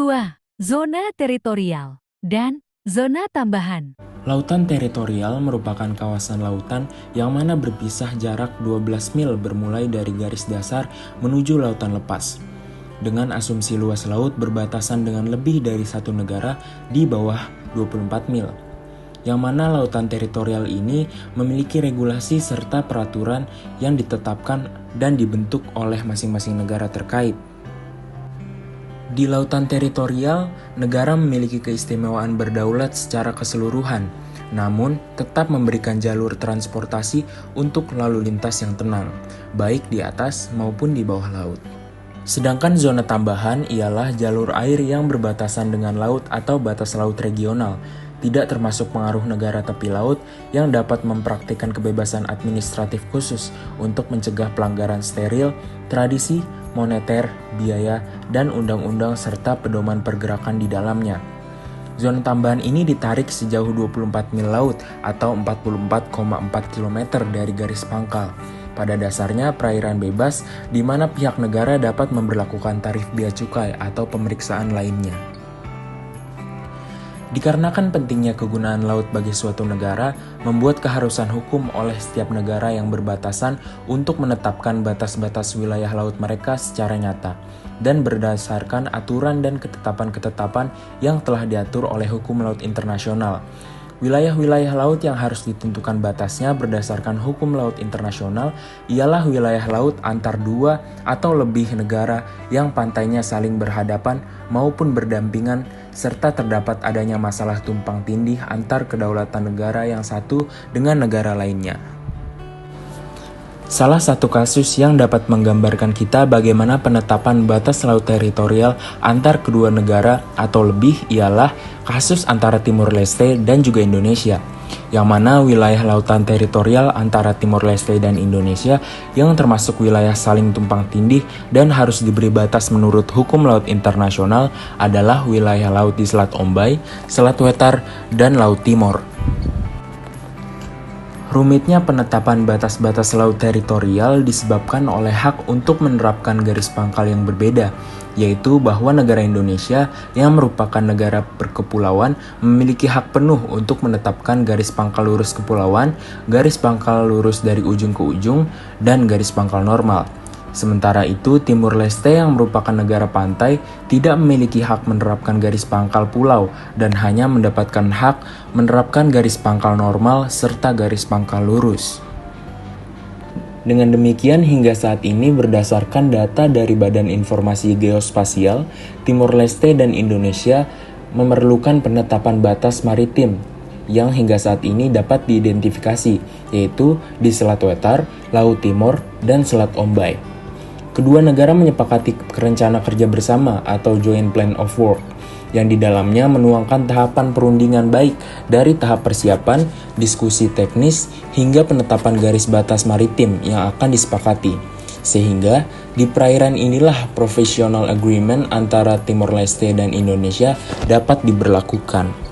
Kedua, zona teritorial dan zona tambahan. Lautan teritorial merupakan kawasan lautan yang mana berpisah jarak 12 mil bermulai dari garis dasar menuju lautan lepas. Dengan asumsi luas laut berbatasan dengan lebih dari satu negara di bawah 24 mil. Yang mana lautan teritorial ini memiliki regulasi serta peraturan yang ditetapkan dan dibentuk oleh masing-masing negara terkait. Di lautan teritorial, negara memiliki keistimewaan berdaulat secara keseluruhan, namun tetap memberikan jalur transportasi untuk lalu lintas yang tenang, baik di atas maupun di bawah laut. Sedangkan zona tambahan ialah jalur air yang berbatasan dengan laut atau batas laut regional, tidak termasuk pengaruh negara tepi laut yang dapat mempraktikkan kebebasan administratif khusus untuk mencegah pelanggaran steril, tradisi, moneter, biaya, dan undang-undang serta pedoman pergerakan di dalamnya. Zona tambahan ini ditarik sejauh 24 mil laut atau 44,4 km dari garis pangkal. Pada dasarnya perairan bebas di mana pihak negara dapat memberlakukan tarif bea cukai atau pemeriksaan lainnya. Dikarenakan pentingnya kegunaan laut bagi suatu negara, membuat keharusan hukum oleh setiap negara yang berbatasan untuk menetapkan batas-batas wilayah laut mereka secara nyata, dan berdasarkan aturan dan ketetapan-ketetapan yang telah diatur oleh hukum laut internasional. Wilayah-wilayah laut yang harus ditentukan batasnya berdasarkan hukum laut internasional ialah wilayah laut antar dua atau lebih negara yang pantainya saling berhadapan maupun berdampingan serta terdapat adanya masalah tumpang tindih antar kedaulatan negara yang satu dengan negara lainnya. Salah satu kasus yang dapat menggambarkan kita bagaimana penetapan batas laut teritorial antar kedua negara atau lebih ialah kasus antara Timor Leste dan juga Indonesia, yang mana wilayah lautan teritorial antara Timor Leste dan Indonesia yang termasuk wilayah saling tumpang tindih dan harus diberi batas menurut hukum laut internasional adalah wilayah laut di Selat Ombay, Selat Wetar, dan Laut Timor. Rumitnya penetapan batas-batas laut teritorial disebabkan oleh hak untuk menerapkan garis pangkal yang berbeda, yaitu bahwa negara Indonesia yang merupakan negara berkepulauan memiliki hak penuh untuk menetapkan garis pangkal lurus kepulauan, garis pangkal lurus dari ujung ke ujung, dan garis pangkal normal. Sementara itu, Timor Leste yang merupakan negara pantai tidak memiliki hak menerapkan garis pangkal pulau dan hanya mendapatkan hak menerapkan garis pangkal normal serta garis pangkal lurus. Dengan demikian, hingga saat ini berdasarkan data dari Badan Informasi Geospasial, Timor Leste dan Indonesia memerlukan penetapan batas maritim yang hingga saat ini dapat diidentifikasi, yaitu di Selat Wetar, Laut Timor, dan Selat Ombay. Kedua negara menyepakati rencana kerja bersama atau Joint Plan of Work, yang di dalamnya menuangkan tahapan perundingan baik dari tahap persiapan, diskusi teknis, hingga penetapan garis batas maritim yang akan disepakati. Sehingga di perairan inilah Professional Agreement antara Timor Leste dan Indonesia dapat diberlakukan.